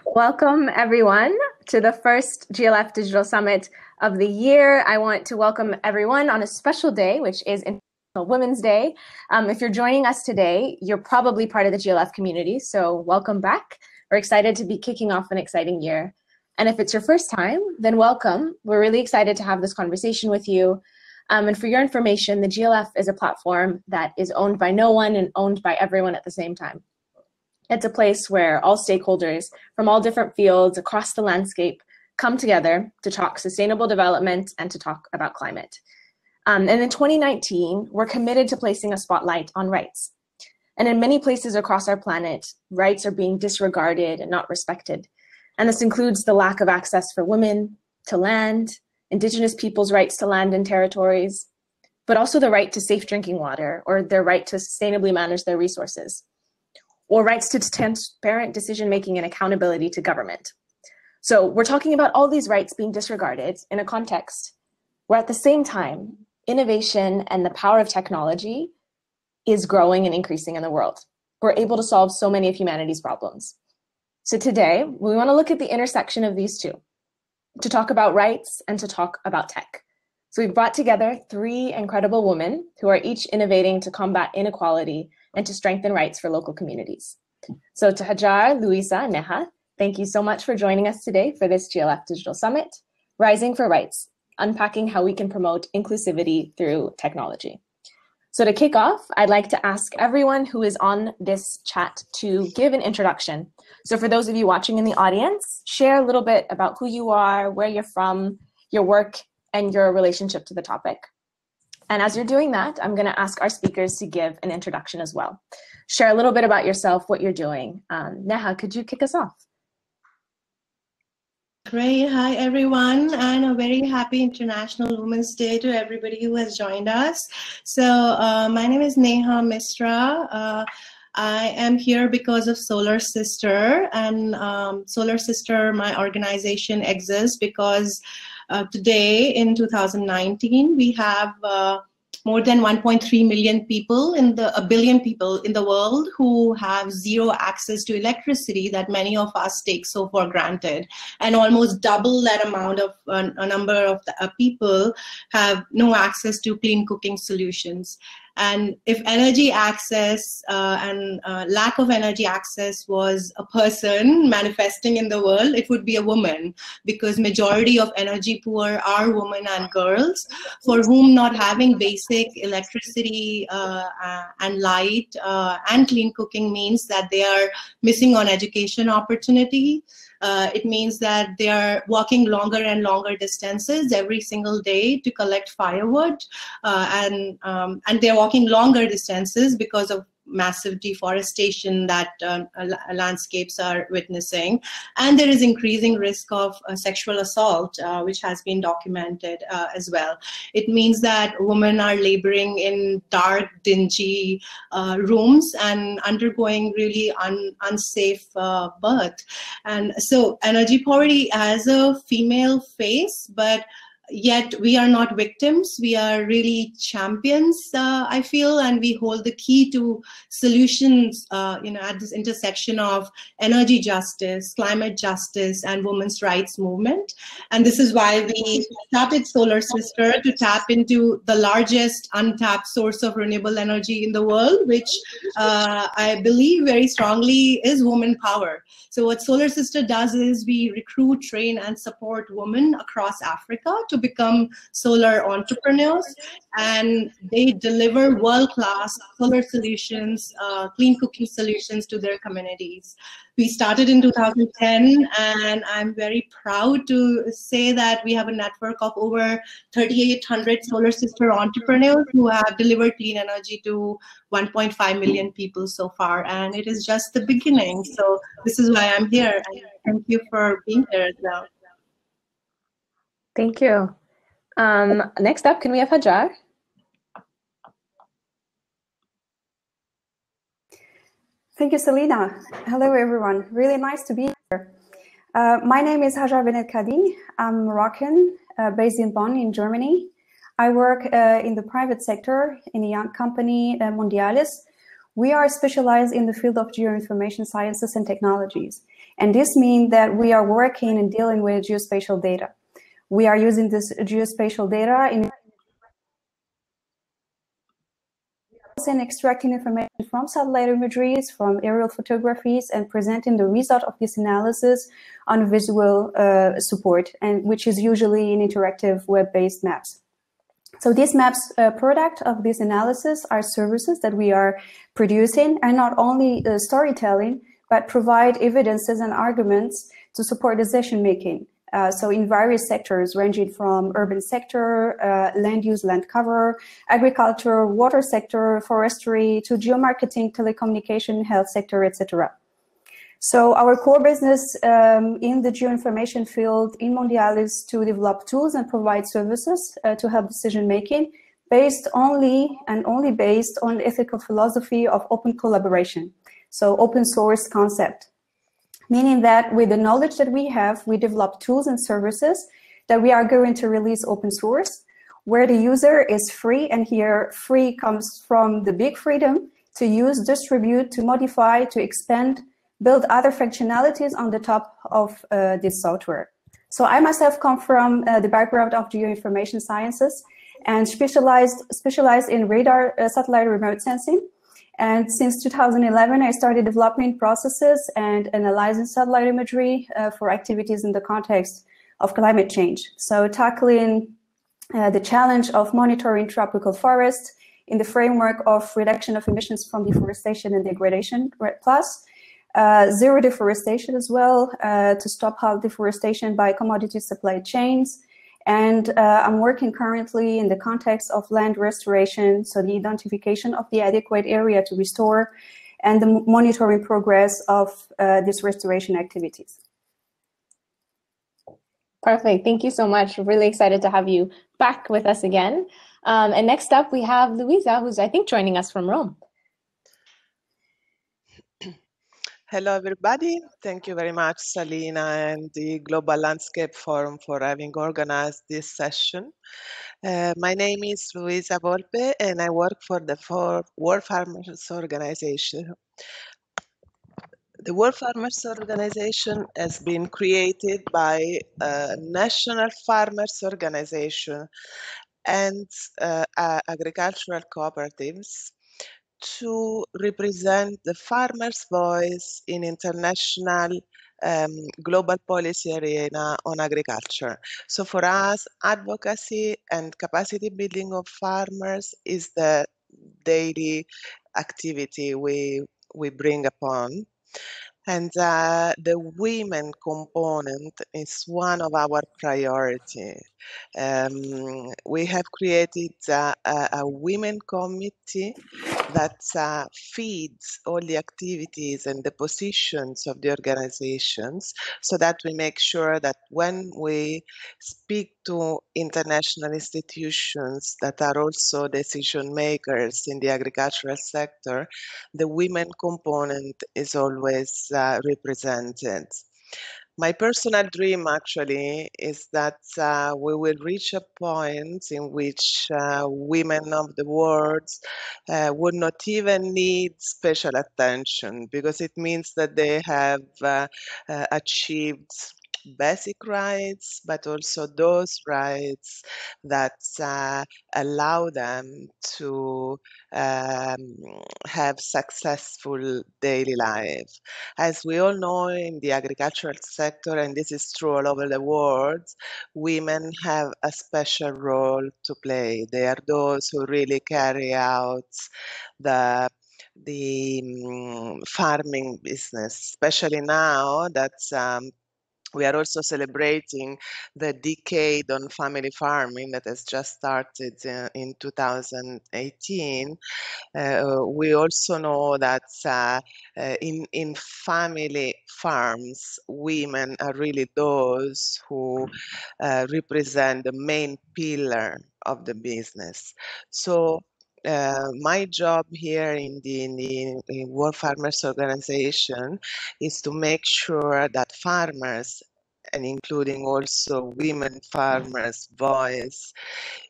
Welcome, everyone, to the first GLF Digital Summit of the year. I want to welcome everyone on a special day, which is International Women's Day. If you're joining us today, you're probably part of the GLF community, so welcome back. We're excited to be kicking off an exciting year. And if it's your first time, then welcome. We're really excited to have this conversation with you. And for your information, the GLF is a platform that is owned by no one and owned by everyone at the same time. It's a place where all stakeholders from all different fields across the landscape come together to talk sustainable development and to talk about climate. And in 2019, we're committed to placing a spotlight on rights. And in many places across our planet, rights are being disregarded and not respected. And this includes the lack of access for women to land, indigenous peoples' rights to land and territories, but also the right to safe drinking water or their right to sustainably manage their resources, or rights to transparent decision-making and accountability to government. So we're talking about all these rights being disregarded in a context where at the same time, innovation and the power of technology is growing and increasing in the world. We're able to solve so many of humanity's problems. So today, we want to look at the intersection of these two, to talk about rights and to talk about tech. So we've brought together three incredible women who are each innovating to combat inequality and to strengthen rights for local communities. So to Hajar, Louisa, and Neha, thank you so much for joining us today for this GLF Digital Summit, Rising for Rights, unpacking how we can promote inclusivity through technology. So to kick off, I'd like to ask everyone who is on this chat to give an introduction. So for those of you watching in the audience, share a little bit about who you are, where you're from, your work, and your relationship to the topic. And as you're doing that, I'm going to ask our speakers to give an introduction as well. Share a little bit about yourself, what you're doing. Neha, could you kick us off? Great. Hi, everyone, and a very happy International Women's Day to everybody who has joined us. So my name is Neha Misra. I am here because of Solar Sister, and Solar Sister, my organization, exists because today in 2019, we have more than 1.3 million people a billion people in the world who have zero access to electricity that many of us take so for granted, and almost double that amount of a number of people have no access to clean cooking solutions. And if energy access and lack of energy access was a person manifesting in the world, it would be a woman, because majority of energy poor are women and girls, for whom not having basic electricity and light and clean cooking means that they are missing on education opportunity. It means that they are walking longer and longer distances every single day to collect firewood, and they're walking longer distances because of massive deforestation that landscapes are witnessing. And there is increasing risk of sexual assault, which has been documented as well. It means that women are laboring in dark, dingy rooms and undergoing really unsafe birth. And so energy poverty has a female face, but yet we are not victims. We are really champions, I feel, and we hold the key to solutions, at this intersection of energy justice, climate justice, and women's rights movement. And this is why we started Solar Sister, to tap into the largest untapped source of renewable energy in the world, which I believe very strongly is woman power. So what Solar Sister does is we recruit, train, and support women across Africa to become solar entrepreneurs, and they deliver world-class solar solutions, clean cooking solutions to their communities. We started in 2010, and I'm very proud to say that we have a network of over 3,800 Solar Sister entrepreneurs who have delivered clean energy to 1.5 million people so far, and it is just the beginning. So this is why I'm here, and thank you for being here as well. Thank you. Next up, can we have Hajar? Thank you, Selena. Hello, everyone. Really nice to be here. My name is Hajar Benedkadi. I'm Moroccan, based in Bonn, in Germany. I work in the private sector in a young company, Mondialis, We are specialized in the field of geoinformation sciences and technologies. And this means that we are working and dealing with geospatial data. We are using this geospatial data in extracting information from satellite imageries, from aerial photographies, and presenting the result of this analysis on visual support, and which is usually in interactive web-based maps. So these maps, product of this analysis, are services that we are producing, and not only storytelling, but provide evidences and arguments to support decision-making. So in various sectors, ranging from urban sector, land use, land cover, agriculture, water sector, forestry, to geomarketing, telecommunication, health sector, etc. So our core business in the geoinformation field in Mondial is to develop tools and provide services to help decision-making based only based on the ethical philosophy of open collaboration. So open source concept. Meaning that with the knowledge that we have, we develop tools and services that we are going to release open source, where the user is free, and here free comes from the big freedom to use, distribute, to modify, to expand, build other functionalities on the top of this software. So I myself come from the background of geoinformation sciences and specialized in radar satellite remote sensing. And since 2011, I started developing processes and analyzing satellite imagery for activities in the context of climate change. So tackling the challenge of monitoring tropical forests in the framework of reduction of emissions from deforestation and degradation, plus zero deforestation as well, to stop half deforestation by commodity supply chains. And I'm working currently in the context of land restoration, so the identification of the adequate area to restore and the monitoring progress of these restoration activities. Perfect. Thank you so much. Really excited to have you back with us again. And next up, we have Louisa, who's, I think, joining us from Rome. Hello, everybody. Thank you very much, Salina and the Global Landscape Forum for having organized this session. My name is Louisa Volta, and I work for the World Farmers Organization. The World Farmers Organization has been created by national farmers organization and agricultural cooperatives to represent the farmers' voice in international global policy arena on agriculture. So for us, advocacy and capacity building of farmers is the daily activity we bring upon. And the women component is one of our priority. We have created a women committee that feeds all the activities and the positions of the organizations, so that we make sure that when we speak to international institutions that are also decision makers in the agricultural sector, the women component is always represented. My personal dream actually is that we will reach a point in which women of the world would not even need special attention, because it means that they have achieved basic rights, but also those rights that allow them to have successful daily life. As we all know, in the agricultural sector, and this is true all over the world, women have a special role to play. They are those who really carry out the farming business, especially now that we are also celebrating the decade on family farming that has just started in 2018. We also know that in family farms, women are really those who represent the main pillar of the business. So my job here in the World Farmers Organization is to make sure that farmers and including also women farmers' voice,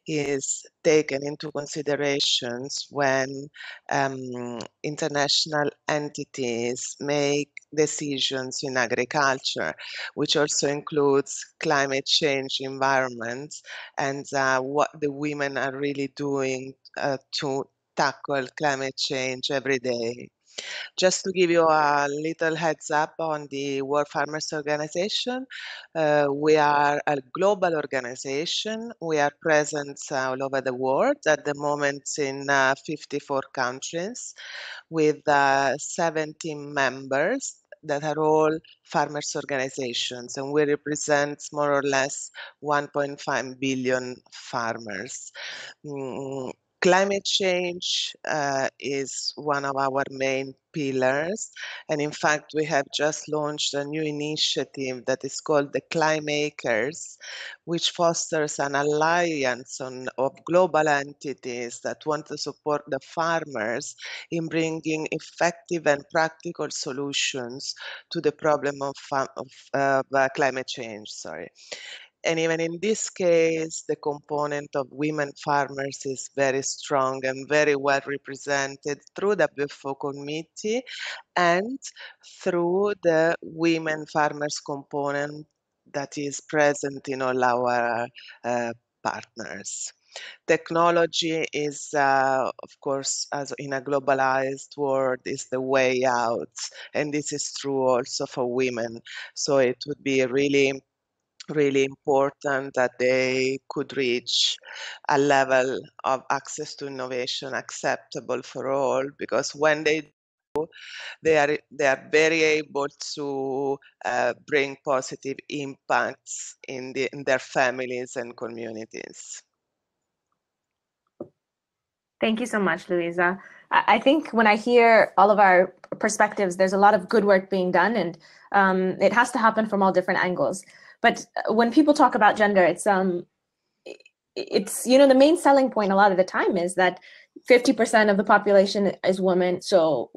is taken into considerations when international entities make decisions in agriculture, which also includes climate change environments and what the women are really doing to tackle climate change every day. Just to give you a little heads up on the World Farmers Organization, we are a global organization. We are present all over the world, at the moment in 54 countries, with 17 members that are all farmers organizations, and we represent more or less 1.5 billion farmers. Climate change is one of our main pillars, and in fact we have just launched a new initiative that is called the Climakers, which fosters an alliance of global entities that want to support the farmers in bringing effective and practical solutions to the problem of climate change. And even in this case, the component of women farmers is very strong and very well represented through the WFO committee and through the women farmers component that is present in all our partners. Technology is, of course, as in a globalized world, is the way out, and this is true also for women. So it would be really important that they could reach a level of access to innovation acceptable for all, because when they do, they are very able to bring positive impacts in their families and communities. Thank you so much, Louisa. I think when I hear all of our perspectives, there's a lot of good work being done, and it has to happen from all different angles. But when people talk about gender, it's the main selling point a lot of the time is that 50% of the population is women. So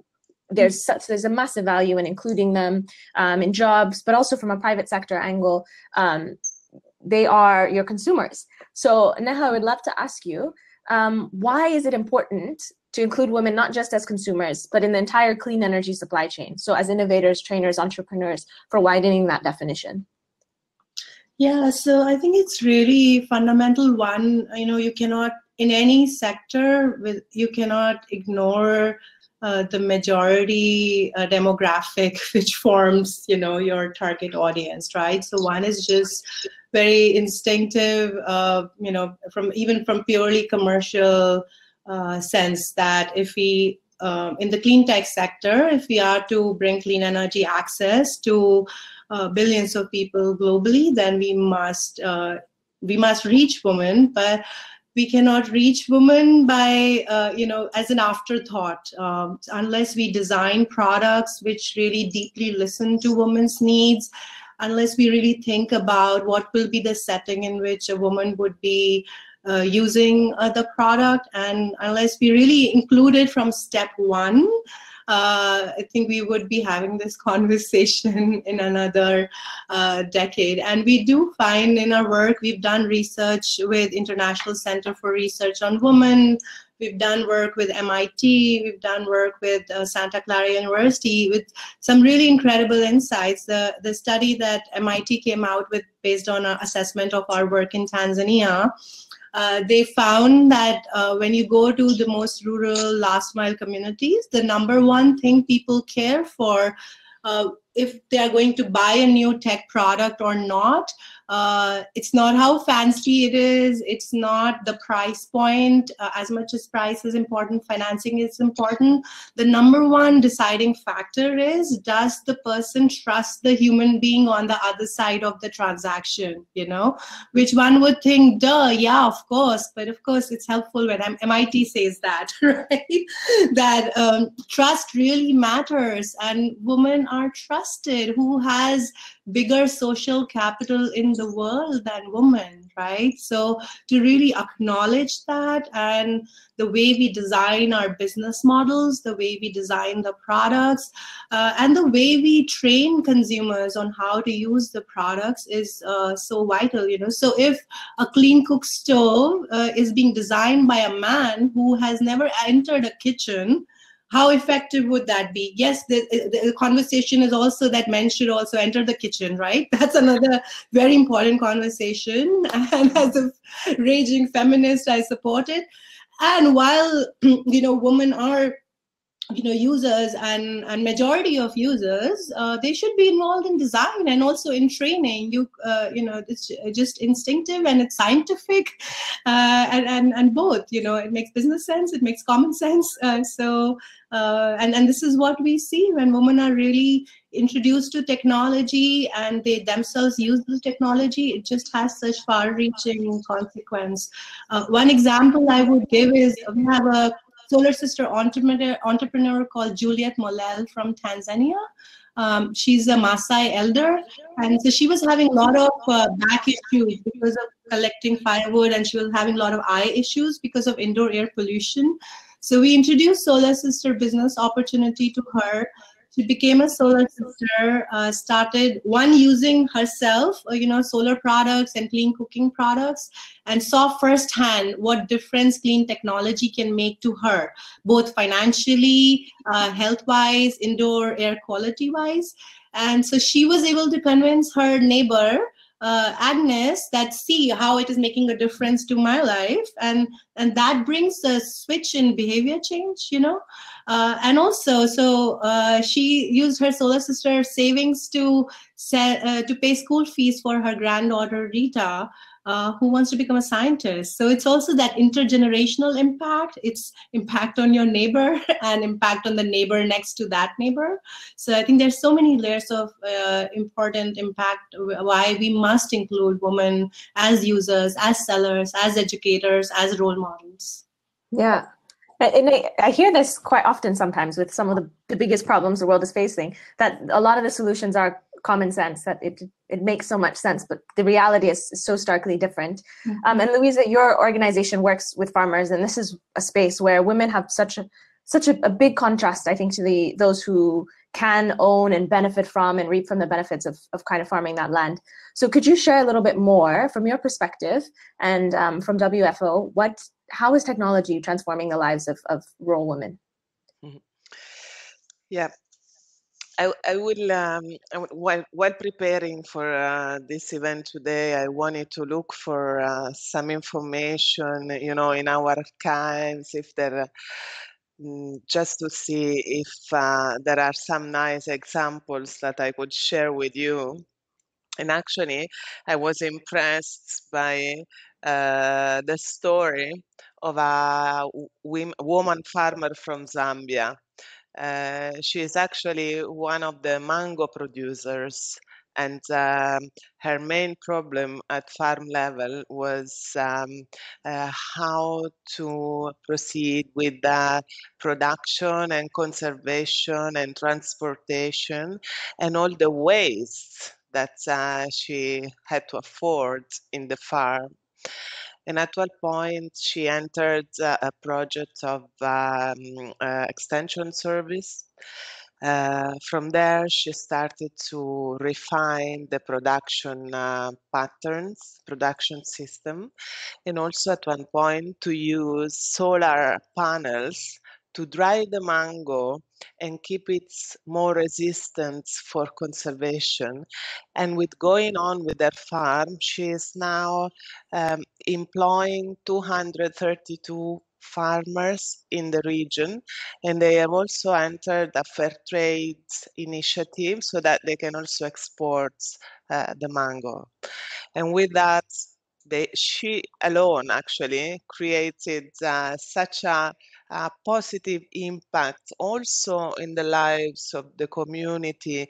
there's a massive value in including them in jobs, but also from a private sector angle, they are your consumers. So Neha, I would love to ask you, why is it important to include women not just as consumers, but in the entire clean energy supply chain? So as innovators, trainers, entrepreneurs, for widening that definition. Yeah, so I think it's really fundamental. One, you cannot, in any sector, you cannot ignore the majority demographic, which forms, your target audience, right? So one is just very instinctive, from purely commercial sense, that if we, in the clean tech sector, if we are to bring clean energy access to billions of people globally, then we must reach women, but we cannot reach women by as an afterthought, unless we design products which really deeply listen to women's needs, unless we really think about what will be the setting in which a woman would be using the product, and unless we really include it from step one. I think we would be having this conversation in another decade. And we do find in our work, we've done research with International Center for Research on Women, we've done work with MIT, we've done work with Santa Clara University with some really incredible insights. The study that MIT came out with based on an assessment of our work in Tanzania, they found that when you go to the most rural last mile communities, the number one thing people care for, if they are going to buy a new tech product or not, it's not how fancy it is, it's not the price point, as much as price is important, financing is important. The number one deciding factor is, does the person trust the human being on the other side of the transaction, which one would think, duh, yeah, of course, but of course it's helpful when MIT says that, right? That trust really matters, and women are trusted. Who has bigger social capital in the world than women, right? So to really acknowledge that, and the way we design our business models, the way we design the products, and the way we train consumers on how to use the products is so vital, you know. So if a clean cook stove is being designed by a man who has never entered a kitchen, how effective would that be? Yes, the conversation is also that men should also enter the kitchen, right? That's another very important conversation. And as a raging feminist, I support it. And while you know, women are, you know, users, and majority of users, they should be involved in design and also in training. You know, it's just instinctive and it's scientific, and both, you know, it makes business sense, it makes common sense. And this is what we see when women are really introduced to technology and they themselves use the technology. It just has such far-reaching consequence. One example I would give is, we have a solar sister entrepreneur called Juliet Molel from Tanzania. She's a Maasai elder, and so she was having a lot of back issues because of collecting firewood, and she was having a lot of eye issues because of indoor air pollution. So we introduced Solar Sister business opportunity to her. She became a solar sister, started using herself, you know, solar products and clean cooking products, and saw firsthand what difference clean technology can make to her, both financially, health-wise, indoor air quality-wise. And so she was able to convince her neighbor, Agnes, that see how it is making a difference to my life, and that brings a switch in behavior change, you know. And also, so she used her solar sister savings to pay school fees for her granddaughter Rita, who wants to become a scientist. So it's also that intergenerational impact. It's impact on your neighbor and impact on the neighbor next to that neighbor. So I think there's so many layers of important impact, why we must include women as users, as sellers, as educators, as role models. Yeah. And I hear this quite often sometimes with some of the biggest problems the world is facing, that a lot of the solutions are common sense, that it makes so much sense, but the reality is so starkly different. Mm-hmm. And Louisa, your organization works with farmers, and this is a space where women have such a big contrast, I think, to those who can own and benefit from and reap from the benefits of kind of farming that land. So could you share a little bit more from your perspective and from WFO, how is technology transforming the lives of rural women? Mm-hmm. Yeah, I will, while preparing for this event today, I wanted to look for some information, you know, in our archives, if there, just to see if there are some nice examples that I could share with you. And actually, I was impressed by the story of a woman farmer from Zambia. She is actually one of the mango producers, and her main problem at farm level was how to proceed with the production and conservation and transportation and all the waste that she had to afford in the farm. And at one point, she entered a project of extension service. From there, she started to refine the production patterns, production system, and also at one point to use solar panels to dry the mango and keep it more resistant for conservation. And with going on with their farm, she is now employing 232 farmers in the region, and they have also entered a fair trade initiative so that they can also export the mango. And with that, she alone actually created such a positive impact also in the lives of the community,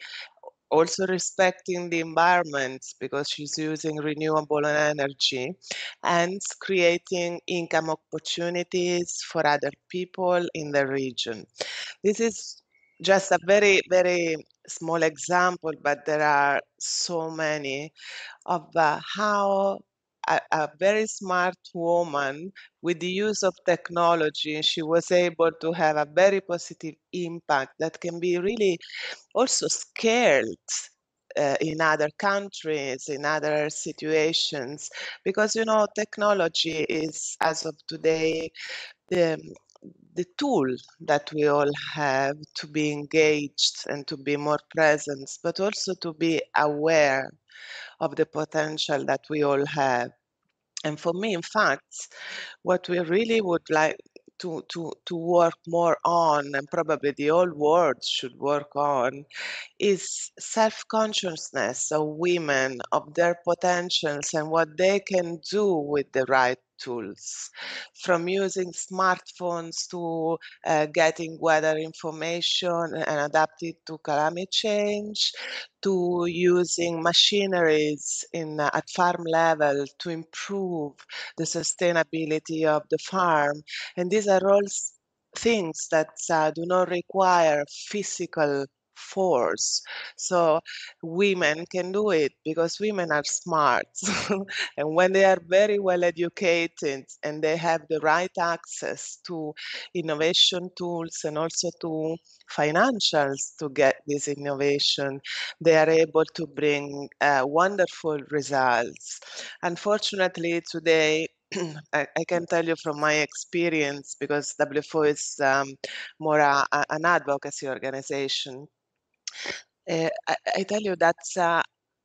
also respecting the environment because she's using renewable energy and creating income opportunities for other people in the region. This is just a very, very small example, but there are so many of how a very smart woman. With the use of technology, she was able to have a very positive impact that can be really also scared in other countries, in other situations, because, you know, technology is, as of today, the tool that we all have to be engaged and to be more present, but also to be aware of the potential that we all have. And for me, in fact, what we really would like to work more on, and probably the whole world should work on, is self-consciousness of women, of their potentials and what they can do with the right tools, from using smartphones to getting weather information and adapt it to climate change, to using machineries at farm level to improve the sustainability of the farm. And these are all things that do not require physical force. So women can do it because women are smart. And when they are very well educated and they have the right access to innovation tools and also to financials to get this innovation, they are able to bring wonderful results. Unfortunately, today, I can tell you from my experience, because WFO is more an advocacy organization. I tell you that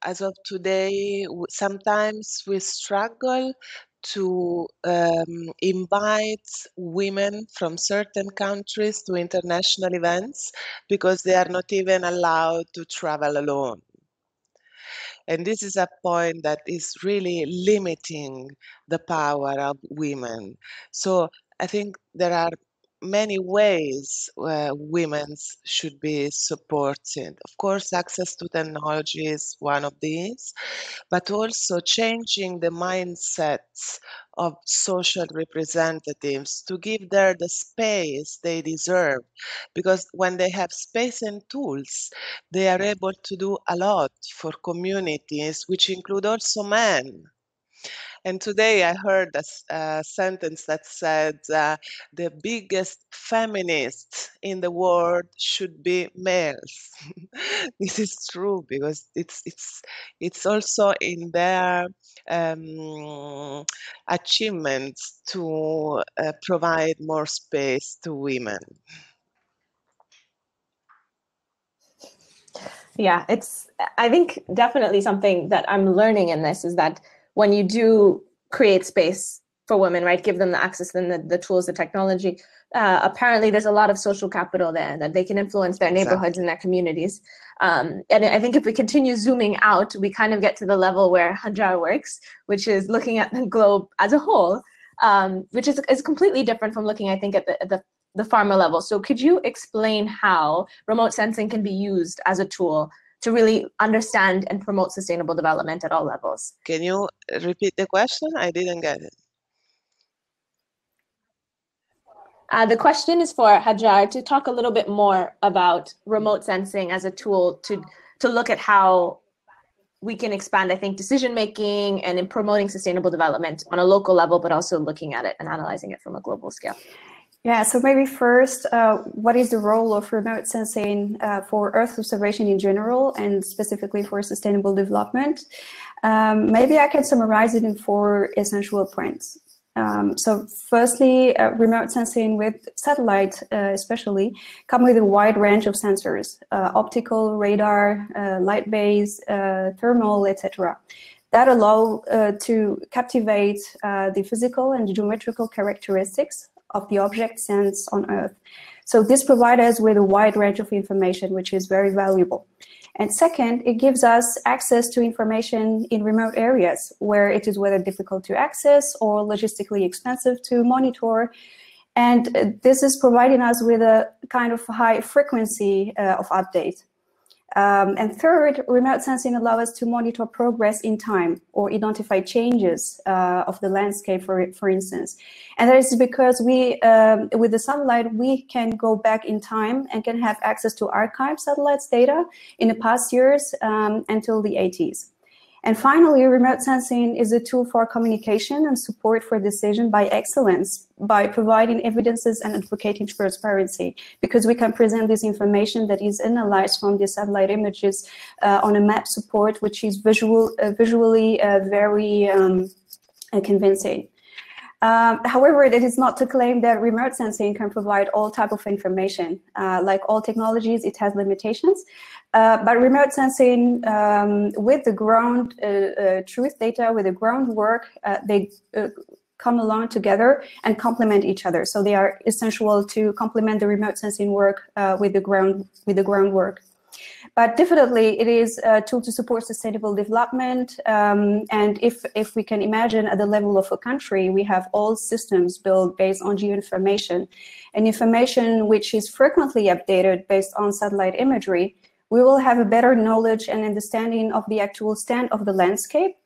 as of today, sometimes we struggle to invite women from certain countries to international events because they are not even allowed to travel alone. And this is a point that is really limiting the power of women. So I think there are many ways where women should be supported. Of course, access to technology is one of these, but also changing the mindsets of social representatives to give them the space they deserve. Because when they have space and tools, they are able to do a lot for communities, which include also men. And today I heard a sentence that said, the biggest feminists in the world should be males. This is true because it's also in their achievements to provide more space to women. Yeah, I think definitely something that I'm learning in this is that when you do create space for women, right, give them the access and the tools, the technology, apparently there's a lot of social capital there that they can influence their neighborhoods and their communities. And I think if we continue zooming out, we kind of get to the level where Hajar works, which is looking at the globe as a whole, which is completely different from looking, I think, at the farmer level. So could you explain how remote sensing can be used as a tool to really understand and promote sustainable development at all levels? Can you repeat the question? I didn't get it. The question is for Hajar to talk a little bit more about remote sensing as a tool to look at how we can expand, I think, decision-making and in promoting sustainable development on a local level, but also looking at it and analyzing it from a global scale. Yeah, so maybe first, what is the role of remote sensing for Earth observation in general and specifically for sustainable development? Maybe I can summarize it in 4 essential points. So firstly, remote sensing with satellite especially come with a wide range of sensors, optical, radar, light-based, thermal, etc. That allow to captivate the physical and geometrical characteristics of the object sensed on Earth. So this provides us with a wide range of information, which is very valuable. And second, it gives us access to information in remote areas where it is whether difficult to access or logistically expensive to monitor. And this is providing us with a kind of high frequency of update. And third, remote sensing allows us to monitor progress in time or identify changes of the landscape, for instance. And that is because with the satellite, we can go back in time and can have access to archive satellites data in the past years until the 80s. And finally, remote sensing is a tool for communication and support for decision by excellence, by providing evidences and advocating transparency, because we can present this information that is analyzed from the satellite images on a map support, which is visually very convincing. However, that is not to claim that remote sensing can provide all type of information. Like all technologies, it has limitations. But remote sensing with the ground truth data, with the groundwork, they come along together and complement each other. So they are essential to complement the remote sensing work with the groundwork. But definitely, it is a tool to support sustainable development. And if we can imagine at the level of a country, we have all systems built based on geoinformation, and information which is frequently updated based on satellite imagery, we will have a better knowledge and understanding of the actual stand of the landscape.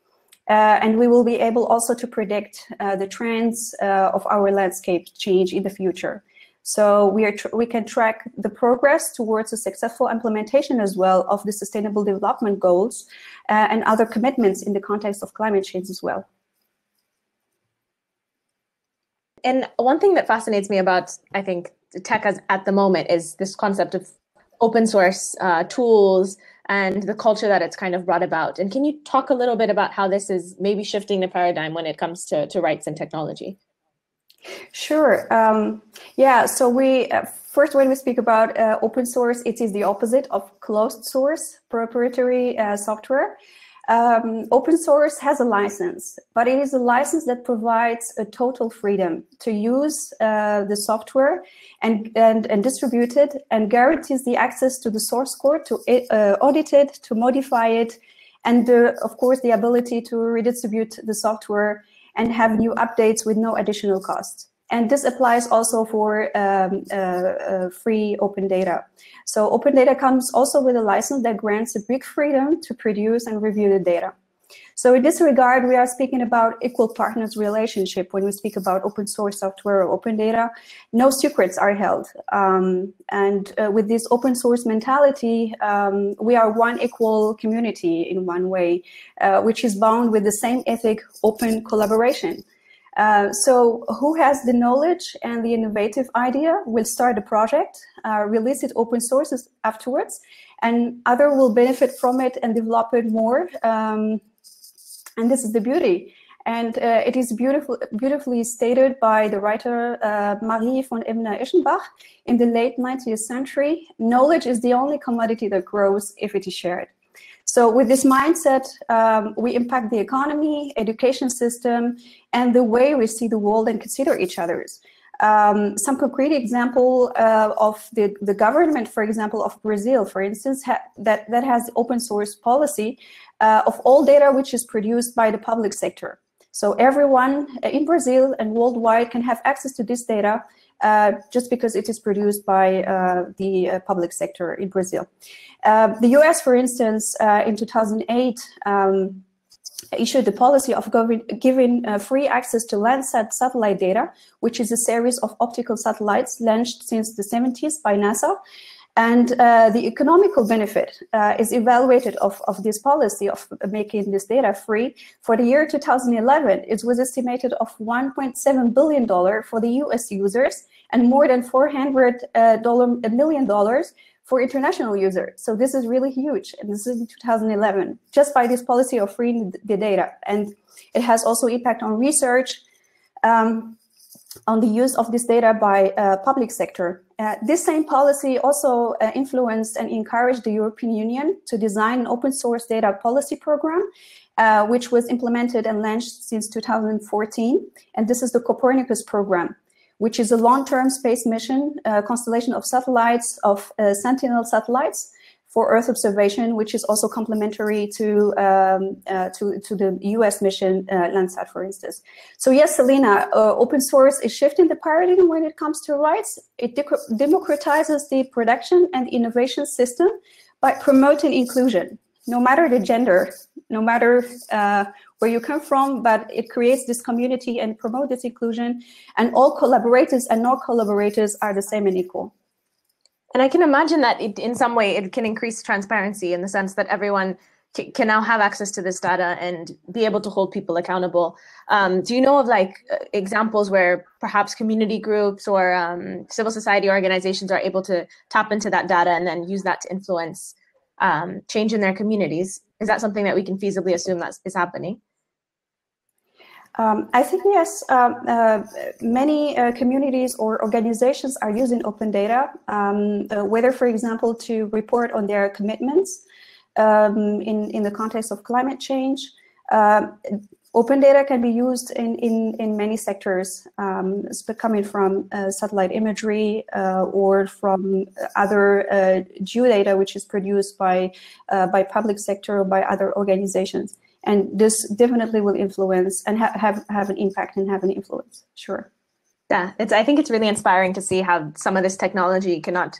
And we will be able also to predict the trends of our landscape change in the future. So we can track the progress towards a successful implementation as well of the Sustainable Development Goals and other commitments in the context of climate change as well. And one thing that fascinates me about, I think, tech at the moment is this concept of open source tools and the culture that it's kind of brought about. And can you talk a little bit about how this is maybe shifting the paradigm when it comes to rights and technology? Sure. Yeah, so first, when we speak about open source, it is the opposite of closed source proprietary software. Open source has a license, but it is a license that provides a total freedom to use the software and distribute it, and guarantees the access to the source code, to audit it, to modify it, and of course the ability to redistribute the software and have new updates with no additional cost. And this applies also for free open data. So open data comes also with a license that grants a big freedom to produce and review the data. So in this regard, we are speaking about equal partners relationship when we speak about open source software or open data. No secrets are held. And with this open source mentality, we are one equal community in one way, which is bound with the same ethic, open collaboration. So who has the knowledge and the innovative idea will start the project, release it open sources afterwards, and other will benefit from it and develop it more. And this is the beauty. And it is beautifully stated by the writer Marie von Ebner-Eschenbach in the late 19th century. Knowledge is the only commodity that grows if it is shared. So with this mindset, we impact the economy, education system, and the way we see the world and consider each other's. Some concrete example of the government, for example, of Brazil, for instance, that has open source policy of all data which is produced by the public sector. So everyone in Brazil and worldwide can have access to this data just because it is produced by the public sector in Brazil. The US, for instance, in 2008, issued the policy of giving free access to Landsat satellite data, which is a series of optical satellites launched since the 70s by NASA. And the economical benefit is evaluated of this policy of making this data free. For the year 2011, it was estimated of $1.7 billion for the US users and more than $400 million for international users. So this is really huge. And this is in 2011, just by this policy of freeing the data. And it has also impact on research, on the use of this data by public sector. This same policy also influenced and encouraged the European Union to design an open source data policy program, which was implemented and launched since 2014. And this is the Copernicus program, which is a long-term space mission constellation of satellites, of Sentinel satellites for Earth observation, which is also complementary to the US mission Landsat, for instance. So yes, Selena, open source is shifting the paradigm when it comes to rights. It democratizes the production and innovation system by promoting inclusion, no matter the gender, no matter where you come from, but it creates this community and promotes this inclusion, and all collaborators and non-collaborators are the same and equal. And I can imagine that in some way it can increase transparency in the sense that everyone can now have access to this data and be able to hold people accountable. Do you know of like examples where perhaps community groups or civil society organizations are able to tap into that data and then use that to influence change in their communities? Is that something that we can feasibly assume that is happening? I think yes, many communities or organizations are using open data, whether, for example, to report on their commitments in the context of climate change. Open data can be used in many sectors, coming from satellite imagery or from other geodata, which is produced by public sector or by other organizations. And this definitely will influence and have an impact and have an influence, sure. Yeah, I think it's really inspiring to see how some of this technology cannot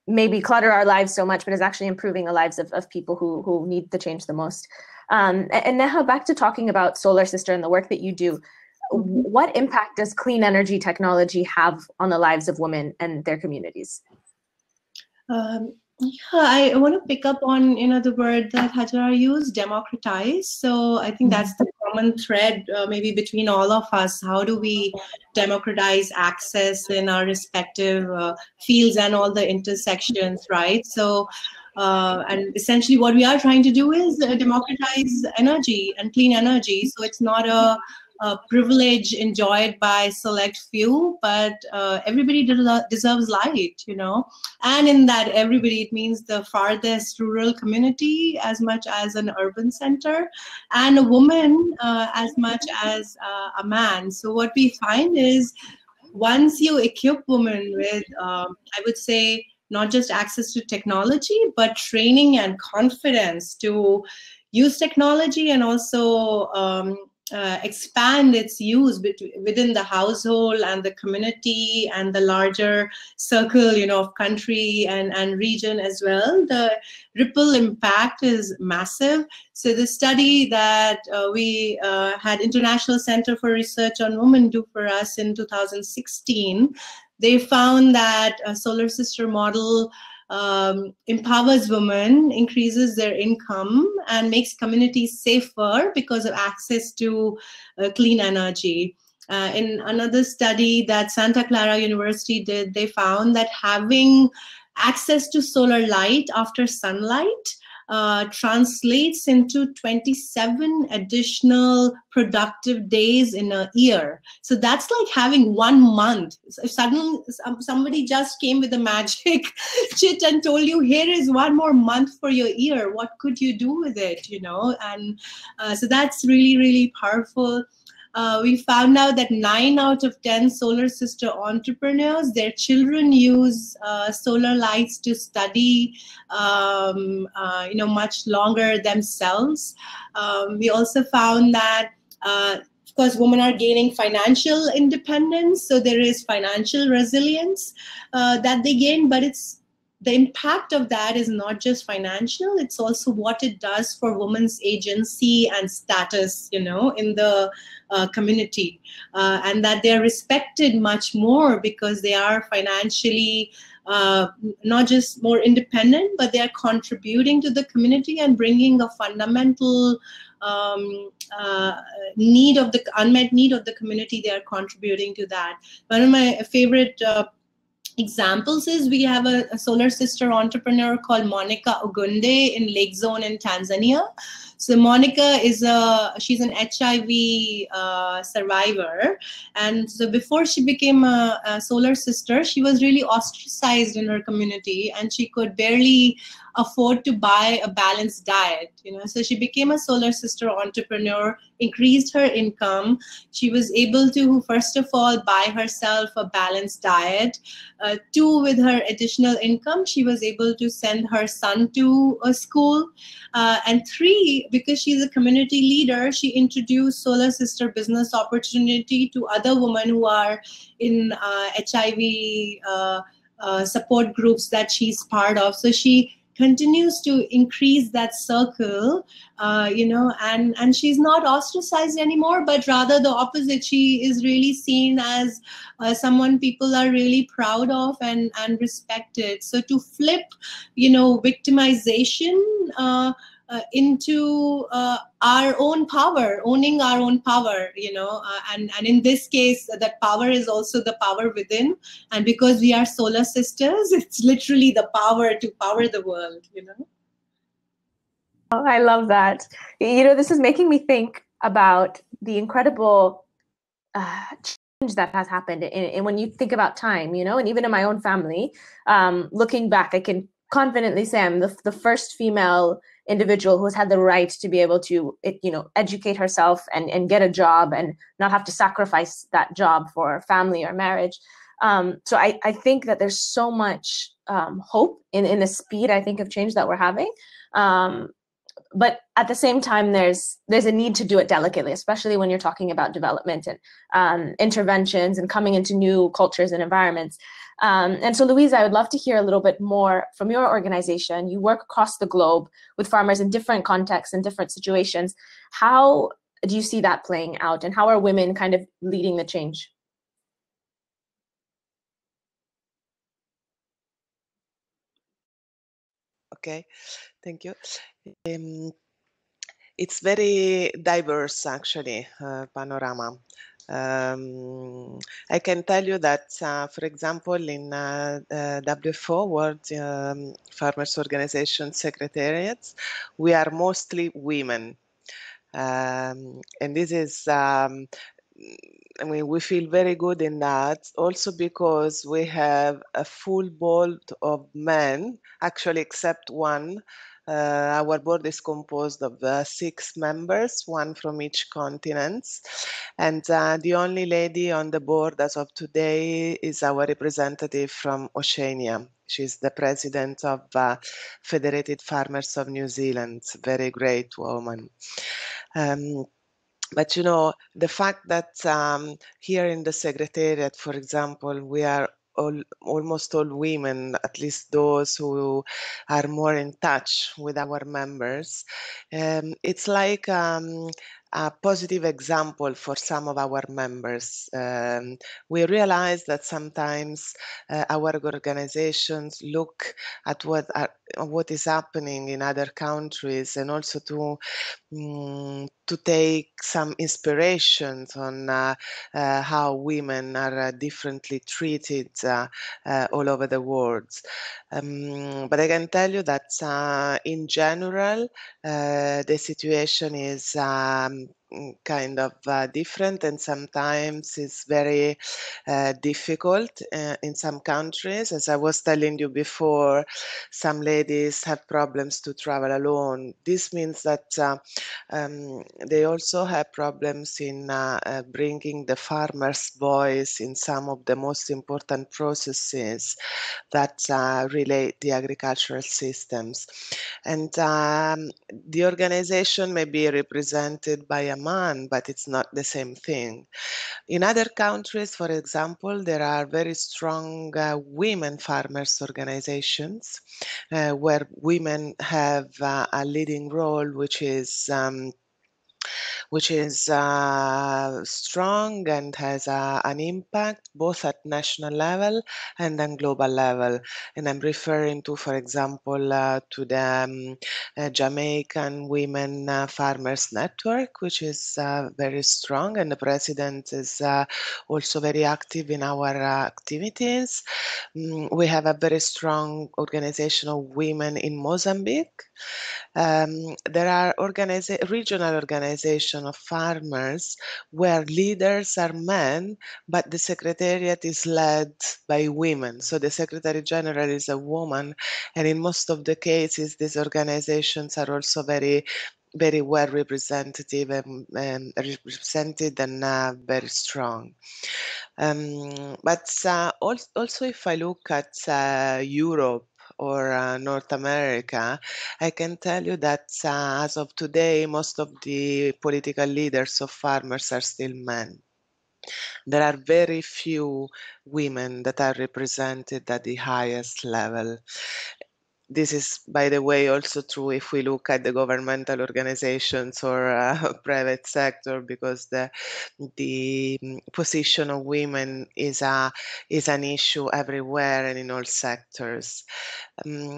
maybe clutter our lives so much, but is actually improving the lives of people who need the change the most. And Neha, back to talking about Solar Sister and the work that you do, what impact does clean energy technology have on the lives of women and their communities? Yeah, I want to pick up on the word that Hajara used, democratize. So I think that's the common thread maybe between all of us. How do we democratize access in our respective fields and all the intersections, right? So and essentially what we are trying to do is democratize energy and clean energy. So it's not a privilege enjoyed by select few, but everybody deserves light, and in that everybody, it means the farthest rural community as much as an urban center, and a woman as much as a man. So what we find is once you equip women with, I would say, not just access to technology, but training and confidence to use technology and also expand its use within the household and the community and the larger circle, of country and region as well, the ripple impact is massive. So the study that we had International Center for Research on Women do for us in 2016, they found that a Solar Sister model empowers women, increases their income, and makes communities safer because of access to clean energy. In another study that Santa Clara University did, they found that having access to solar light after sunlight translates into 27 additional productive days in a year. So that's like having 1 month. So if suddenly somebody just came with a magic chit and told you, here is 1 more month for your year, what could you do with it, And so that's really, really powerful. We found out that 9 out of 10 Solar Sister entrepreneurs, their children use solar lights to study, much longer themselves. We also found that, of course, women are gaining financial independence, so there is financial resilience that they gain, but the impact of that is not just financial, it's also what it does for women's agency and status, in the community, and that they're respected much more because they are financially not just more independent, but they're contributing to the community and bringing a fundamental unmet need of the community. They are contributing to that. One of my favorite examples is we have a Solar Sister entrepreneur called Monica Ogunde in Lake Zone in Tanzania. So Monica she's an HIV survivor, and so before she became a Solar Sister, she was really ostracized in her community, and she could barely afford to buy a balanced diet. So she became a Solar Sister entrepreneur, increased her income. She was able to, first of all, buy herself a balanced diet. 2, with her additional income, she was able to send her son to a school. And 3, because she's a community leader, she introduced Solar Sister business opportunity to other women who are in HIV support groups that she's part of. So she continues to increase that circle, and she's not ostracized anymore, but rather the opposite. She is really seen as someone people are really proud of and respected. So to flip, victimization into our own power, owning our own power, and in this case, that power is also the power within. And because we are solar sisters, it's literally the power to power the world. Oh, I love that. This is making me think about the incredible change that has happened in when you think about time, and even in my own family, looking back, I can confidently say I'm the first female individual who has had the right to be able to, educate herself and get a job and not have to sacrifice that job for family or marriage. So I think that there's so much hope in the speed, I think, of change that we're having. But at the same time, there's a need to do it delicately, especially when you're talking about development and interventions and coming into new cultures and environments. And so, Louisa, I would love to hear a little bit more from your organization. You work across the globe with farmers in different contexts and different situations. How do you see that playing out, and how are women kind of leading the change? Okay, thank you. It's very diverse, actually, panorama. I can tell you that, for example, in WFO, World Farmers Organization Secretariats, we are mostly women. And this is, we feel very good in that, also because we have a full board of men, actually, except one. Our board is composed of 6 members, one from each continent. And the only lady on the board as of today is our representative from Oceania. She's the president of Federated Farmers of New Zealand, very great woman. But the fact that here in the Secretariat, for example, we are almost all women, at least those who are more in touch with our members, it's like a positive example for some of our members. We realize that sometimes our organizations look at what is happening in other countries, and also to take some inspirations on how women are differently treated all over the world. But I can tell you that in general, the situation is kind of different, and sometimes it's very difficult in some countries. As I was telling you before, some ladies have problems to travel alone. This means that they also have problems in bringing the farmer's voice in some of the most important processes that relate the agricultural systems. And the organization may be represented by a man, but it's not the same thing. In other countries, for example, there are very strong women farmers organizations where women have a leading role, which is strong and has an impact both at national level and on global level. And I'm referring to, for example, to the Jamaican Women Farmers Network, which is very strong, and the president is also very active in our activities. We have a very strong organization of women in Mozambique. There are regional organization of farmers where leaders are men, but the secretariat is led by women. So the secretary general is a woman, and in most of the cases, these organizations are also very well represented and very strong. But also, if I look at Europe or North America, I can tell you that as of today, most of the political leaders of farmers are still men. There are very few women that are represented at the highest level. This is, by the way, also true if we look at the governmental organizations or private sector, because the position of women is an issue everywhere and in all sectors.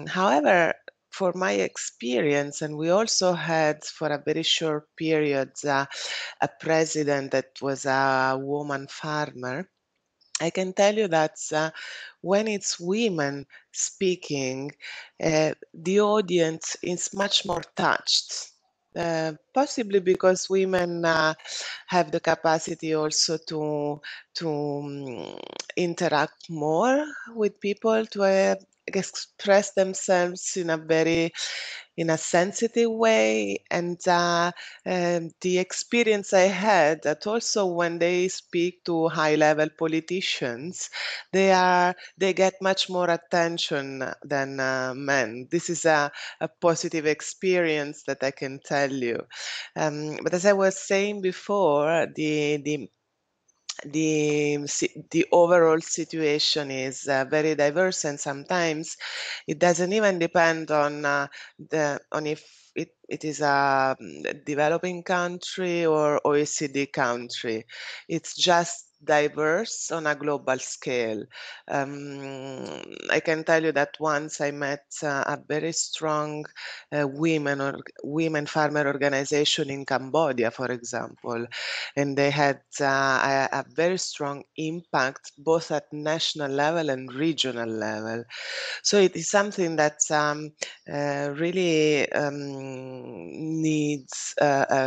However, for my experience, and we also had for a very short period a president that was a woman farmer, I can tell you that when it's women speaking, the audience is much more touched. Possibly because women have the capacity also to interact more with people, to express themselves in a sensitive way, and the experience I had that also when they speak to high-level politicians, they get much more attention than men. This is a positive experience that I can tell you. But as I was saying before, the overall situation is very diverse, and sometimes it doesn't even depend on if it is a developing country or OECD country. It's just diverse on a global scale. I can tell you that once I met a very strong women farmer organization in Cambodia, for example, and they had a very strong impact both at national level and regional level. So it is something that really needs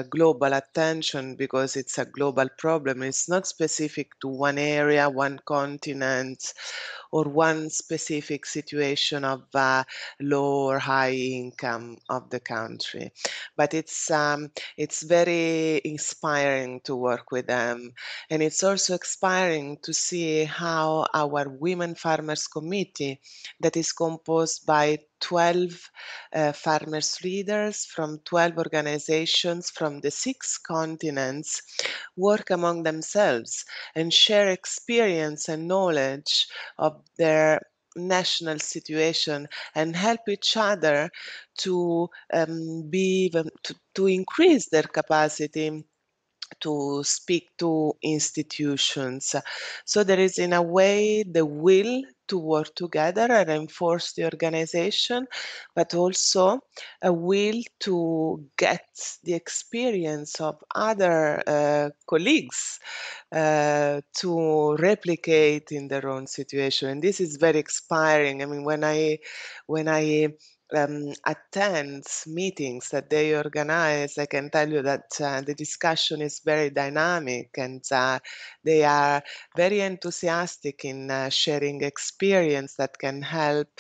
global attention, because it's a global problem. It's not specific to one area, one continent, or one specific situation of low or high income of the country. But it's very inspiring to work with them. And it's also inspiring to see how our Women Farmers Committee, that is composed by 12 farmers leaders from 12 organizations from the 6 continents, work among themselves and share experience and knowledge of their national situation, and help each other to to increase their capacity to speak to institutions. So there is, in a way, the will to work together and enforce the organization, but also a will to get the experience of other colleagues to replicate in their own situation. And this is very inspiring. I mean, when I attend meetings that they organize, I can tell you that the discussion is very dynamic, and they are very enthusiastic in sharing experience that can help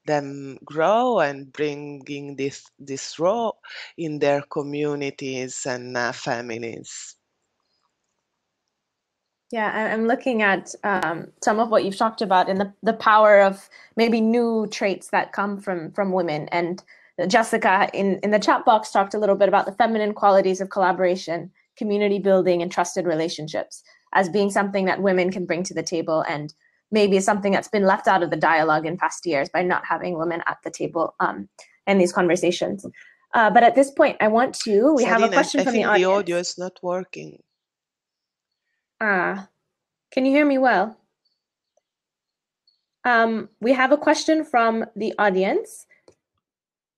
them grow and bringing this role in their communities and families. Yeah, I'm looking at some of what you've talked about, and the power of maybe new traits that come from women. And Jessica in the chat box talked a little bit about the feminine qualities of collaboration, community building, and trusted relationships as being something that women can bring to the table, and maybe something that's been left out of the dialogue in past years by not having women at the table in these conversations. But at this point, we Sarina, have a question from the audience. The audio is not working. Can you hear me well? We have a question from the audience,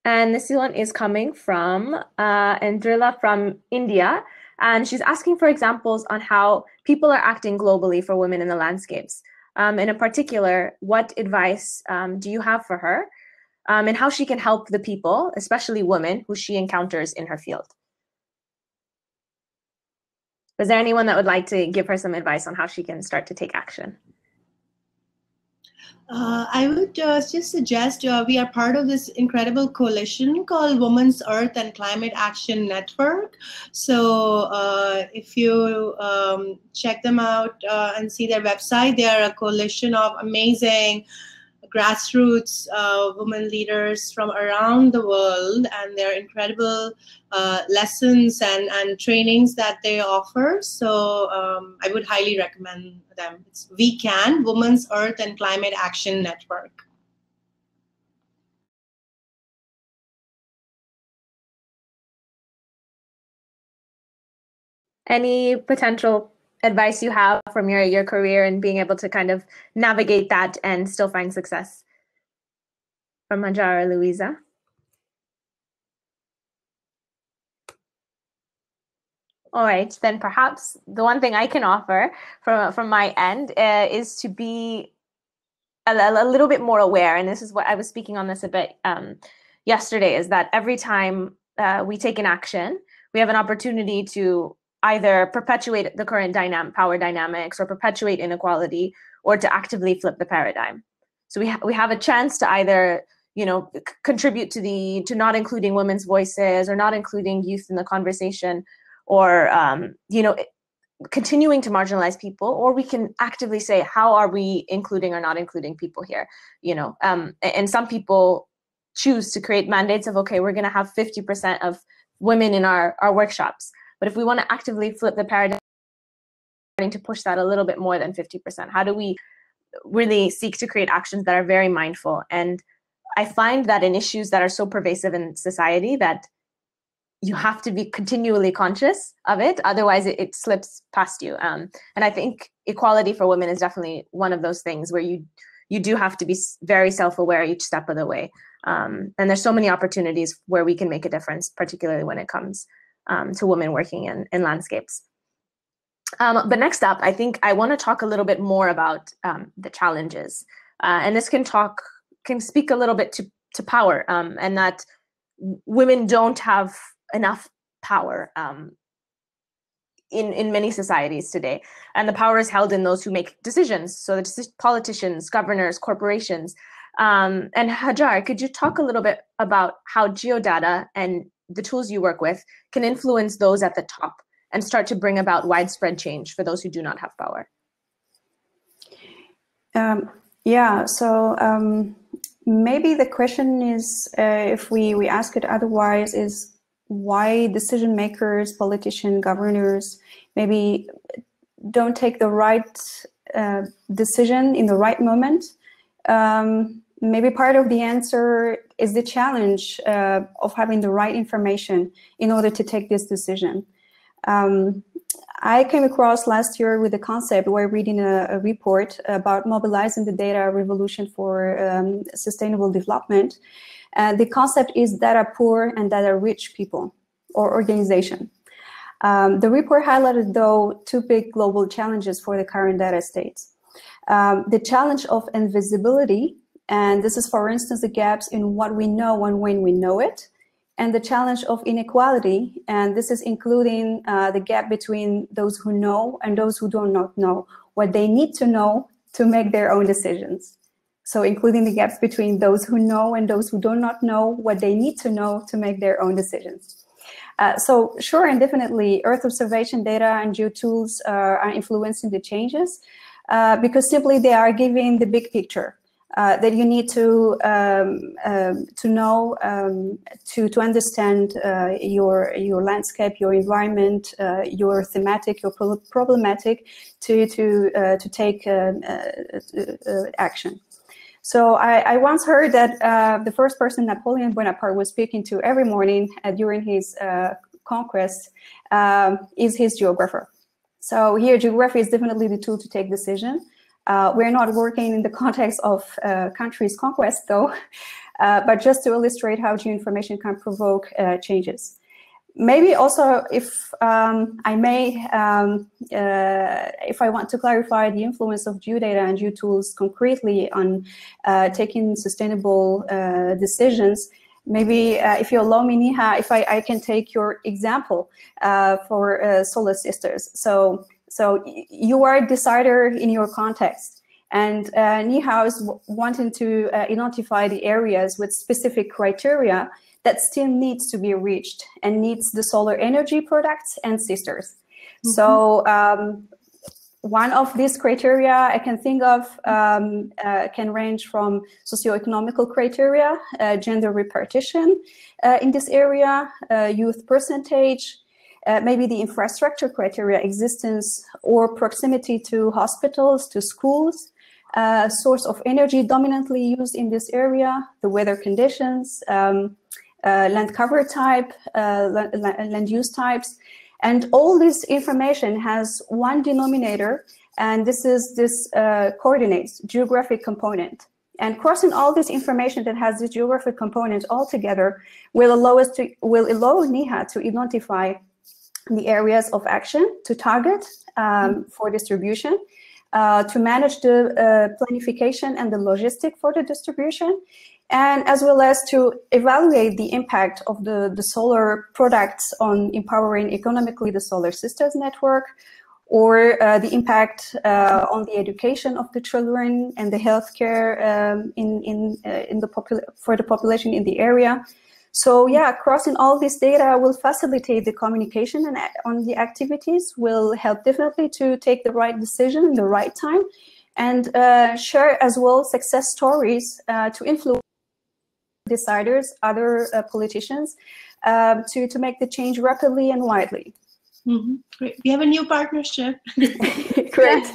and this one is coming from Andrila from India, and she's asking for examples on how people are acting globally for women in the landscapes. In particular, what advice do you have for her, and how she can help the people, especially women, who she encounters in her field? Is there anyone that would like to give her some advice on how she can start to take action? I would just suggest we are part of this incredible coalition called Women's Earth and Climate Action Network. So if you check them out and see their website, they are a coalition of amazing grassroots women leaders from around the world, and their incredible lessons and trainings that they offer. So I would highly recommend them. It's We Can, Women's Earth and Climate Action Network. Any potential advice you have from your career and being able to kind of navigate that and still find success? From Manjara, Louisa? All right, then perhaps the one thing I can offer from my end is to be a little bit more aware, and this is what I was speaking on this a bit yesterday, is that every time we take an action, we have an opportunity to either perpetuate the current power dynamics or perpetuate inequality, or to actively flip the paradigm. So we have a chance to either, contribute to not including women's voices, or not including youth in the conversation, or continuing to marginalize people, or we can actively say, how are we including or not including people here? And some people choose to create mandates of, okay, we're going to have 50% of women in our workshops. But if we want to actively flip the paradigm, to push that a little bit more than 50%, how do we really seek to create actions that are very mindful? And I find that in issues that are so pervasive in society, that you have to be continually conscious of it, otherwise it slips past you. And I think equality for women is definitely one of those things where you do have to be very self-aware each step of the way. And there's so many opportunities where we can make a difference, particularly when it comes to women working in landscapes. But next up, I think I want to talk a little bit more about the challenges. And this can speak a little bit to power, and that women don't have enough power in many societies today. And the power is held in those who make decisions. So the politicians, governors, corporations. And Hajar, could you talk a little bit about how geodata and the tools you work with can influence those at the top and start to bring about widespread change for those who do not have power? Maybe the question is, if we ask it otherwise, is why decision makers, politicians, governors maybe don't take the right decision in the right moment. Maybe part of the answer is the challenge of having the right information in order to take this decision. I came across last year with a concept while reading a report about mobilizing the data revolution for sustainable development. The concept is data poor and data rich people or organization. The report highlighted, though, two big global challenges for the current data states. The challenge of invisibility, and this is, for instance, the gaps in what we know and when we know it, and the challenge of inequality, and this is including the gap between those who know and those who do not know what they need to know to make their own decisions. So including the gaps between those who know and those who do not know what they need to know to make their own decisions. So sure and definitely Earth observation data and geotools are influencing the changes because simply they are giving the big picture. That you need to know to understand your landscape, your environment, your thematic, your problematic, to take action. So I once heard that the first person Napoleon Bonaparte was speaking to every morning during his conquest is his geographer. So here, geography is definitely the tool to take decision. We're not working in the context of countries' conquest, though, but just to illustrate how geoinformation can provoke changes. Maybe also, if I may, if I want to clarify the influence of geodata and geotools concretely on taking sustainable decisions, maybe if you allow me, Neha, if I can take your example for Solar Sisters. So you are a decider in your context, and Neha is wanting to identify the areas with specific criteria that still needs to be reached and needs the solar energy products and sisters. Mm-hmm. So one of these criteria I can think of can range from socioeconomical criteria, gender repartition in this area, youth percentage, maybe the infrastructure criteria, existence or proximity to hospitals, to schools, source of energy dominantly used in this area, the weather conditions, land cover type, land use types. And all this information has one denominator, and this is this coordinates, geographic component. And crossing all this information that has this geographic component all together will allow Neha to identify the areas of action to target for distribution, to manage the planification and the logistic for the distribution, and as well as to evaluate the impact of the solar products on empowering economically the solar sisters network, or the impact on the education of the children and the healthcare for the population in the area. So yeah, crossing all this data will facilitate the communication and on the activities, will help definitely to take the right decision in the right time, and share as well success stories to influence deciders, other politicians, to make the change rapidly and widely. Mm-hmm. Great. We have a new partnership. Great.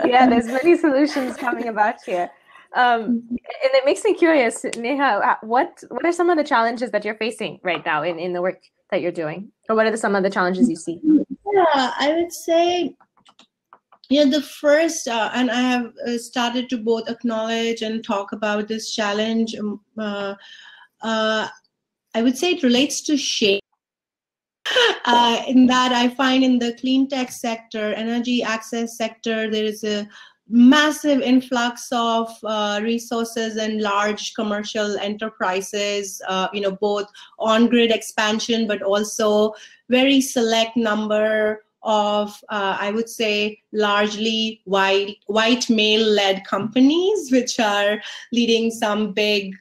Yeah, there's many solutions coming about here. And it makes me curious, Neha, what are some of the challenges that you're facing right now in the work that you're doing? Or what are some of the challenges you see? Yeah, I would say, the first, and I have started to both acknowledge and talk about this challenge. I would say it relates to shame. In that I find in the clean tech sector, energy access sector, there is a massive influx of resources and large commercial enterprises, both on-grid expansion, but also very select number of, I would say, largely white male-led companies, which are leading some big,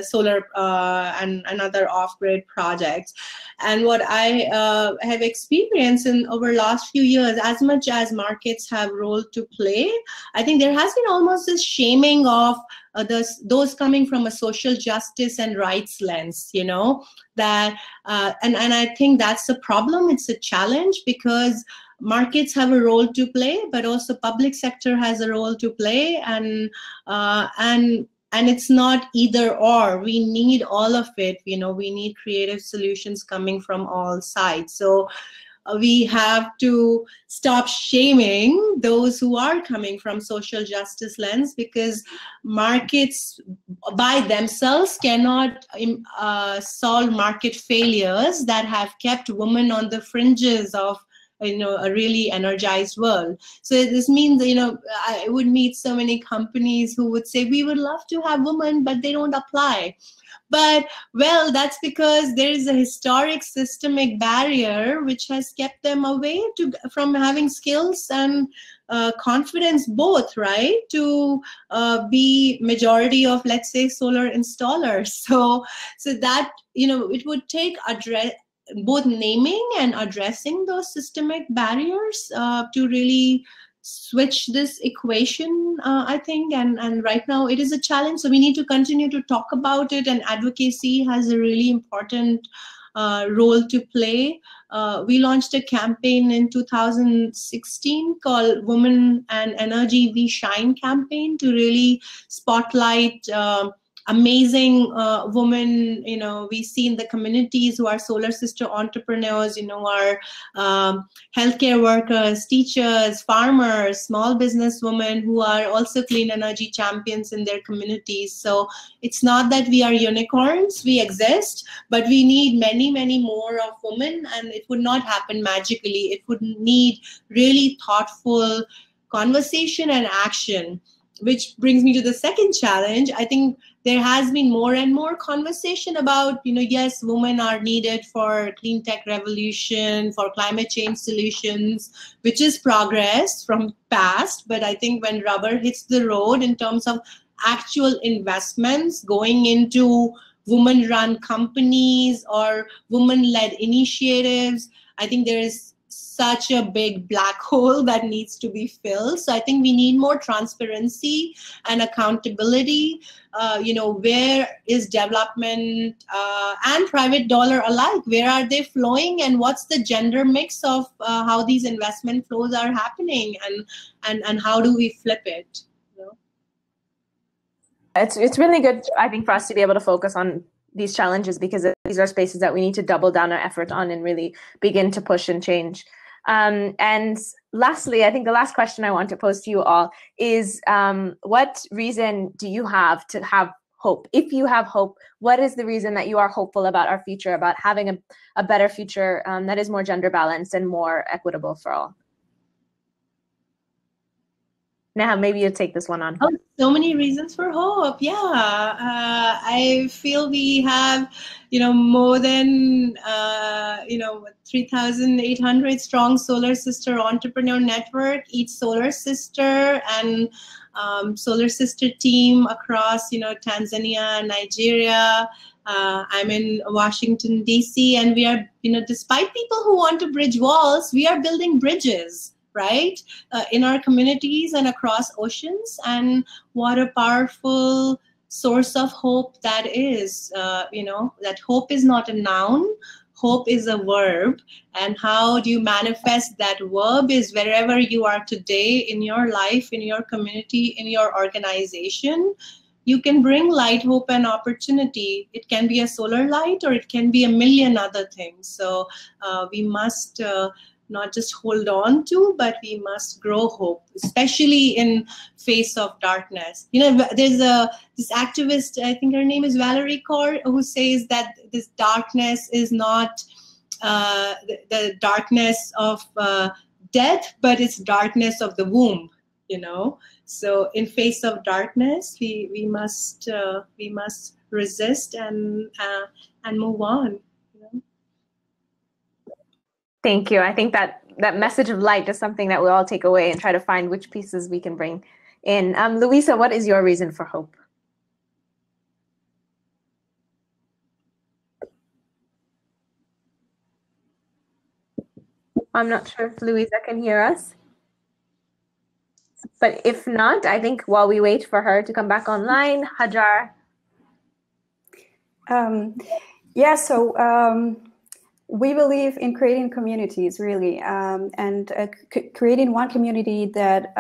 solar and other off-grid projects. And what I have experienced over the last few years, as much as markets have a role to play, I think there has been almost this shaming of those coming from a social justice and rights lens, that, and I think that's the problem. It's a challenge because markets have a role to play, but also public sector has a role to play, and it's not either or. We need all of it. We need creative solutions coming from all sides. So we have to stop shaming those who are coming from social justice lens, because markets by themselves cannot solve market failures that have kept women on the fringes of a really energized world. So this means, I would meet so many companies who would say, we would love to have women, but they don't apply. But, well, that's because there is a historic systemic barrier which has kept them away from having skills and confidence both, right, to be majority of, let's say, solar installers. So that, it would take both naming and addressing those systemic barriers to really switch this equation, I think, and right now it is a challenge. So we need to continue to talk about it, and advocacy has a really important role to play. We launched a campaign in 2016 called Women and Energy We Shine campaign to really spotlight amazing women, we see in the communities who are solar sister entrepreneurs, are healthcare workers, teachers, farmers, small business women who are also clean energy champions in their communities. So it's not that we are unicorns, we exist, but we need many, many more of women, and it would not happen magically. It would need really thoughtful conversation and action, which brings me to the second challenge. I think there has been more and more conversation about, yes, women are needed for clean tech revolution, for climate change solutions, which is progress from past. But I think when rubber hits the road in terms of actual investments going into women-run companies or women-led initiatives, I think there is such a big black hole that needs to be filled. So I think we need more transparency and accountability. Where is development and private dollar alike? Where are they flowing, and what's the gender mix of how these investment flows are happening, and how do we flip it? It's really good, I think, for us to be able to focus on these challenges, because these are spaces that we need to double down our effort on and really begin to push and change. And lastly, I think the last question I want to pose to you all is, what reason do you have to have hope. If you have hope, what is the reason that you are hopeful about our future, about having a better future that is more gender balanced and more equitable for all? Neha, maybe you take this one on. Oh, so many reasons for hope. Yeah, I feel we have, more than 3,800 strong Solar Sister entrepreneur network. Each Solar Sister and Solar Sister team across, Tanzania, Nigeria. I'm in Washington D.C. and we are, despite people who want to bridge walls, we are building bridges. Right, in our communities and across oceans, and what a powerful source of hope that is. That hope is not a noun, hope is a verb, and how do you manifest that verb is wherever you are today in your life, in your community, in your organization. You can bring light, hope, and opportunity. It can be a solar light or it can be a million other things. So we must not just hold on to, but we must grow hope, especially in face of darkness. There's this activist, I think her name is Valerie Kaur, who says that this darkness is not the darkness of death, but it's darkness of the womb. So in face of darkness, we must resist and move on. Thank you. I think that message of light is something that we all take away and try to find which pieces we can bring in. Louisa, what is your reason for hope? I'm not sure if Louisa can hear us. But if not, I think while we wait for her to come back online, Hajar. We believe in creating communities, really, and creating one community that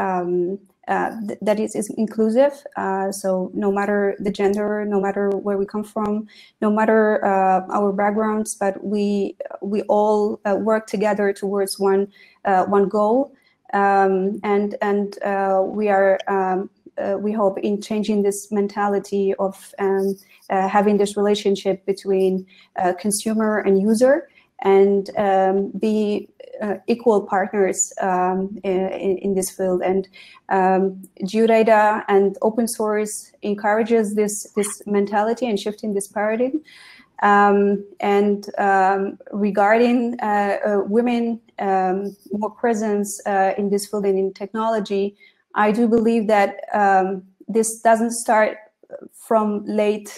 is inclusive. So no matter the gender, no matter where we come from, no matter our backgrounds, but we all work together towards one goal. We hope in changing this mentality of having this relationship between consumer and user, and be equal partners in this field. And geodata and open source encourages this mentality and shifting this paradigm. Regarding women, more presence in this field and in technology, I do believe that this doesn't start from late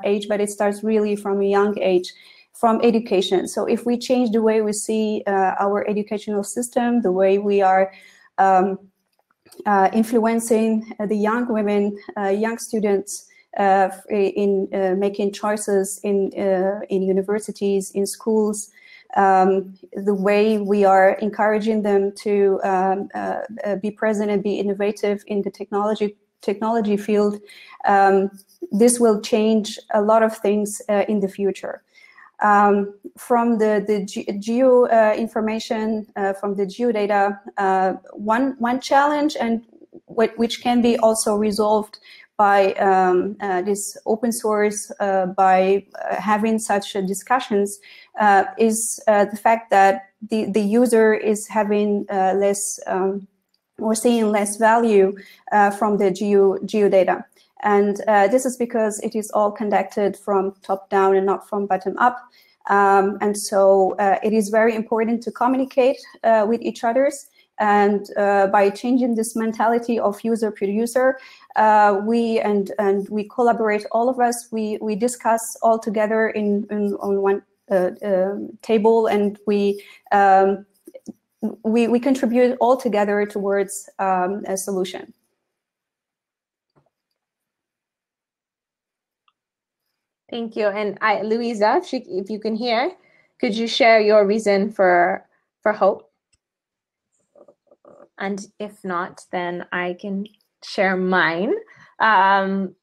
age, but it starts really from a young age, from education. So if we change the way we see our educational system, the way we are influencing the young women, young students in making choices in universities, in schools, the way we are encouraging them to be present and be innovative in the technology field, this will change a lot of things in the future. From the geo information, from the geodata, one challenge, and which can be also resolved by this open source, by having such discussions, is the fact that the user is having less or seeing less value from the geodata. And this is because it is all conducted from top down and not from bottom up. And so it is very important to communicate with each other. And by changing this mentality of user-producer, we collaborate, all of us, we discuss all together on one table, and we contribute all together towards a solution. Thank you. And Louisa, if you can hear, could you share your reason for hope? And if not, then I can share mine.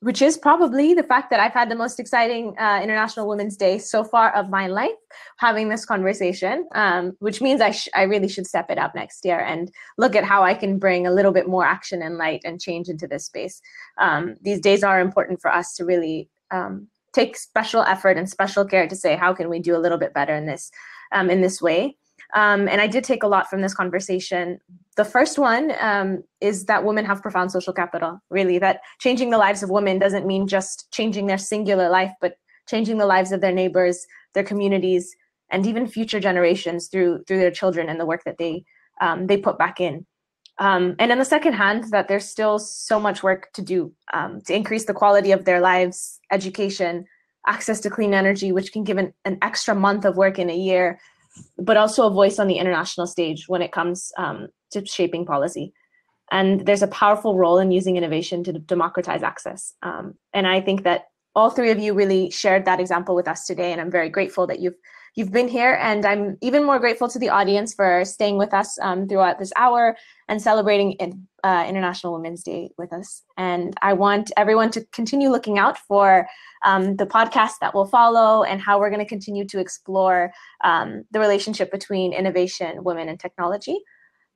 which is probably the fact that I've had the most exciting International Women's Day so far of my life, having this conversation, which means I really should step it up next year and look at how I can bring a little bit more action and light and change into this space. These days are important for us to really take special effort and special care to say, how can we do a little bit better in this way? And I did take a lot from this conversation. The first one is that women have profound social capital, really, that changing the lives of women doesn't mean just changing their singular life, but changing the lives of their neighbors, their communities, and even future generations through their children and the work that they put back in. And on the second hand, that there's still so much work to do to increase the quality of their lives, education, access to clean energy, which can give an extra month of work in a year, but also a voice on the international stage when it comes to shaping policy. And there's a powerful role in using innovation to democratize access. And I think that all three of you really shared that example with us today, and I'm very grateful that you've been here. And I'm even more grateful to the audience for staying with us throughout this hour and celebrating International Women's Day with us. And I want everyone to continue looking out for the podcast that will follow and how we're going to continue to explore the relationship between innovation, women, and technology.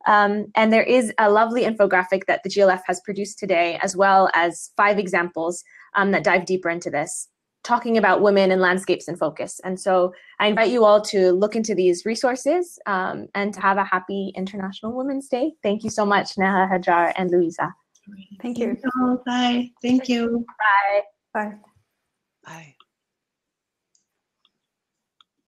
And there is a lovely infographic that the GLF has produced today, as well as 5 examples that dive deeper into this, talking about women and landscapes in focus. And so I invite you all to look into these resources and to have a happy International Women's Day. Thank you so much, Neha, Hajar, and Louisa. Thank you. Bye. Thank you. Bye. Bye. Bye.